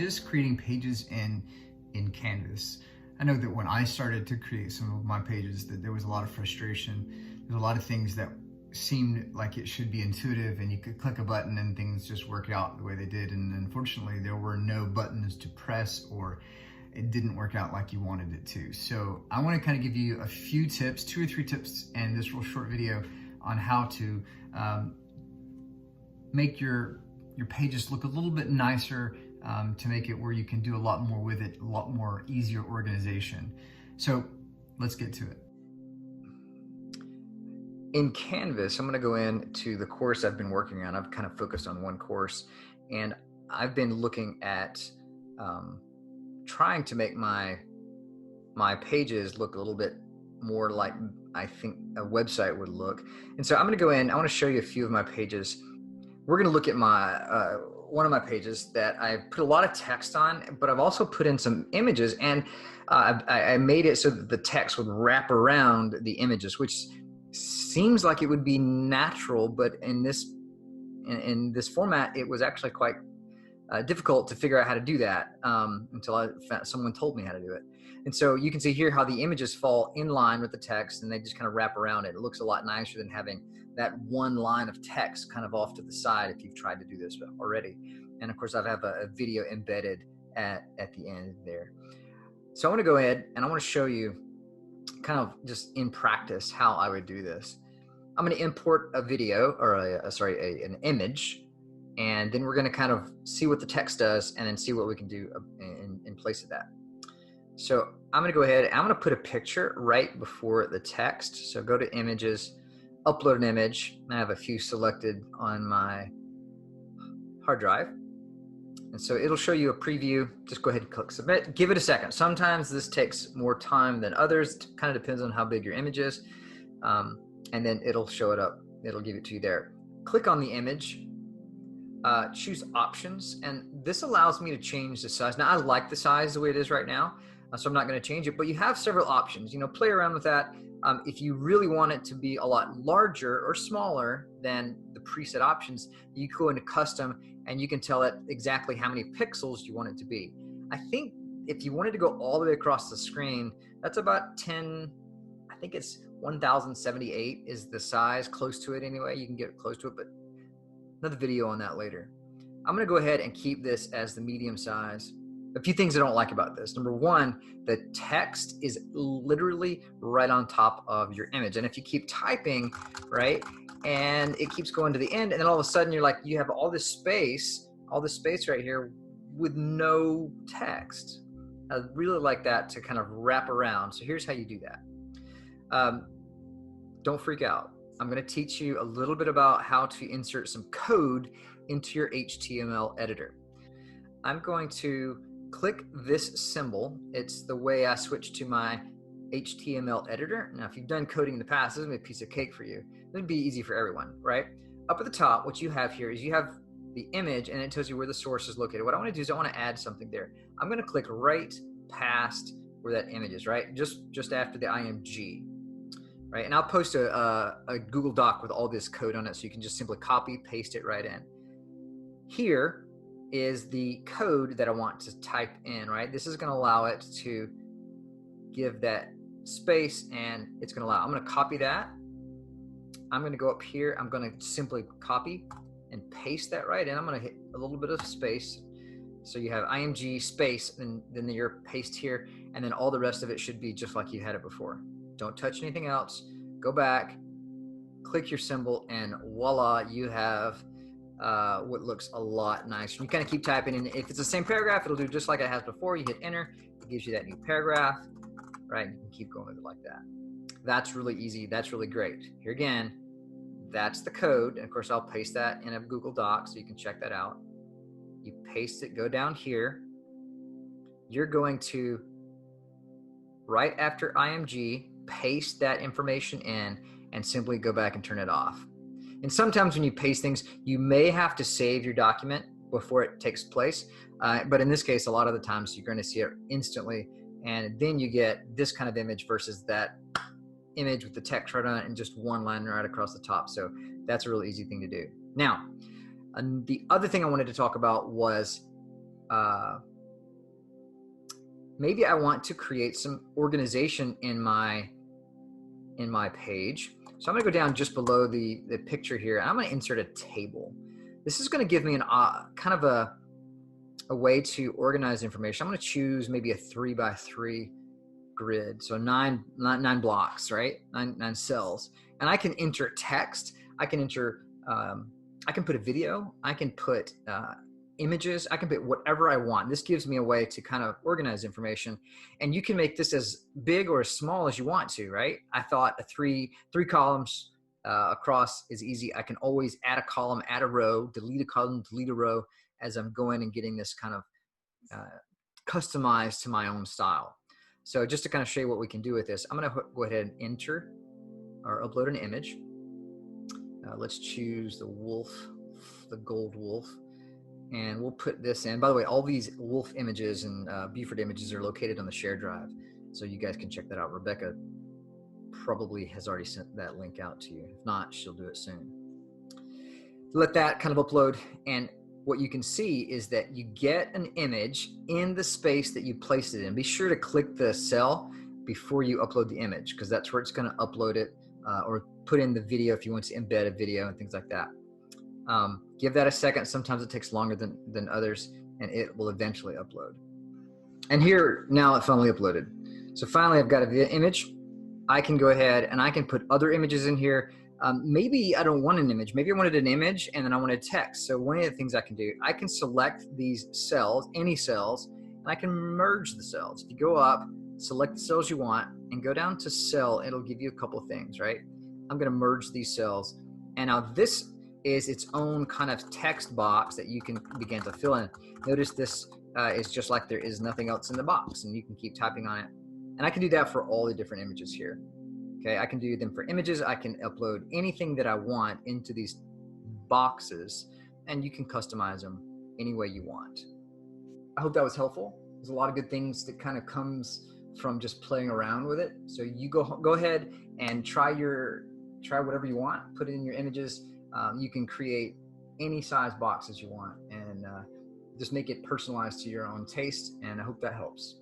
pages, creating pages in Canvas. I know that when I started to create some of my pages that there was a lot of frustration. There's a lot of things that seemed like it should be intuitive and you could click a button and things just work out the way they did. And unfortunately, there were no buttons to press, or it didn't work out like you wanted it to. So I want to kind of give you a few tips, 2 or 3 tips in this real short video on how to make your pages look a little bit nicer, to make it where you can do a lot more with it, a lot more easier organization. So let's get to it. In Canvas, I'm going to go into the course I've been working on. I've kind of focused on one course, and I've been looking at trying to make my pages look a little bit more like I think a website would look. And so I'm going to go in. I want to show you a few of my pages. We're going to look at my one of my pages that I put a lot of text on, but I've also put in some images, and I made it so that the text would wrap around the images, which seems like it would be natural, but in this format, it was actually quite difficult to figure out how to do that until someone told me how to do it. And so you can see here how the images fall in line with the text, and they just kind of wrap around it. It looks a lot nicer than having that one line of text kind of off to the side if you've tried to do this already. And of course, I have a video embedded at the end there. So I want to go ahead and I want to show you kind of just in practice how I would do this. I'm going to import a video, or an image, and then we're going to kind of see what the text does and then see what we can do in place of that. So I'm going to go ahead and I'm going to put a picture right before the text. So go to images, upload an image. I have a few selected on my hard drive. And so it'll show you a preview. Just go ahead and click submit. Give it a second. Sometimes this takes more time than others. It kind of depends on how big your image is. And then it'll show it up. It'll give it to you there. Click on the image, choose options. And this allows me to change the size. Now I like the size the way it is right now, so I'm not going to change it, but you have several options. Play around with that. If you really want it to be a lot larger or smaller than the preset options, you go into custom and you can tell it exactly how many pixels you want it to be. I think if you wanted to go all the way across the screen, that's about 10, I think it's 1078 is the size, close to it anyway. You can get close to it, but another video on that later. I'm going to go ahead and keep this as the medium size. A few things I don't like about this. Number one, the text is literally right on top of your image. And if you keep typing, right, and it keeps going to the end, and then all of a sudden you have all this space right here with no text. I really like that to kind of wrap around. So here's how you do that. Don't freak out. I'm going to teach you a little bit about how to insert some code into your HTML editor. I'm going to click this symbol. It's the way I switched to my HTML editor. Now, if you've done coding in the past, this is gonna be a piece of cake for you. This would be easy for everyone, right? Up at the top, what you have here is you have the image, and it tells you where the source is located. What I want to do is I want to add something there. I'm going to click right past where that image is, right? Just after the IMG, right? And I'll post a Google Doc with all this code on it, so you can just simply copy, paste it right in. Here is the code that I want to type in, right? This is going to allow it to give that space, and it's going to allow. I'm going to copy that. I'm going to go up here. I'm going to simply copy and paste that right in. I'm going to hit a little bit of space. So you have IMG space, and then your paste here, and then all the rest of it should be just like you had it before. Don't touch anything else. Go back, click your symbol, and voila, you have what looks a lot nicer. You kind of keep typing, and if it's the same paragraph, it'll do just like it has before. You hit enter, it gives you that new paragraph, right? You can keep going with it like that. That's really easy. That's really great. Here again, that's the code. And of course, I'll paste that in a Google Doc so you can check that out. You paste it, go down here. You're going to, right after IMG, paste that information in and simply go back and turn it off. And sometimes when you paste things, you may have to save your document before it takes place. But in this case, a lot of the times you're going to see it instantly. And then you get this kind of image versus that image with the text right on it and just one line right across the top. So that's a really easy thing to do. Now, the other thing I wanted to talk about was maybe I want to create some organization in my page. So I'm gonna go down just below the picture here, and I'm gonna insert a table. This is gonna give me an kind of a way to organize information. I'm gonna choose maybe a 3x3 grid. So nine blocks, right? Nine cells. And I can enter text. I can enter, I can put a video. I can put images. I can put whatever I want. This gives me a way to kind of organize information. And you can make this as big or as small as you want to, right? I thought a three columns across is easy. I can always add a column, add a row, delete a column, delete a row as I'm going and getting this kind of customized to my own style. So just to kind of show you what we can do with this, I'm going to go ahead and enter or upload an image. Let's choose the wolf, the gold wolf, and we'll put this in. By the way, all these wolf images and Buford images are located on the share drive, so you guys can check that out. Rebecca probably has already sent that link out to you. If not, she'll do it soon. Let that kind of upload, and what you can see is that you get an image in the space that you placed it in. Be sure to click the cell before you upload the image, because that's where it's going to upload it, or put in the video if you want to embed a video and things like that. Give that a second. Sometimes it takes longer than others, and it will eventually upload. And here, now it finally uploaded. So finally, I've got an image. I can go ahead and I can put other images in here. Maybe I don't want an image. Maybe I wanted an image and then I wanted text. So one of the things I can do, I can select these cells, any cells, and I can merge the cells. If you go up, select the cells you want, and go down to cell, it'll give you a couple of things, right? I'm going to merge these cells. And now this is its own kind of text box that you can begin to fill in. Notice this is just like there is nothing else in the box, and you can keep typing on it. And I can do that for all the different images here. Okay, I can do them for images. I can upload anything that I want into these boxes, and you can customize them any way you want. I hope that was helpful. There's a lot of good things that kind of comes from just playing around with it. So you go ahead and try whatever you want. Put it in your images. You can create any size boxes you want, and just make it personalized to your own taste. And I hope that helps.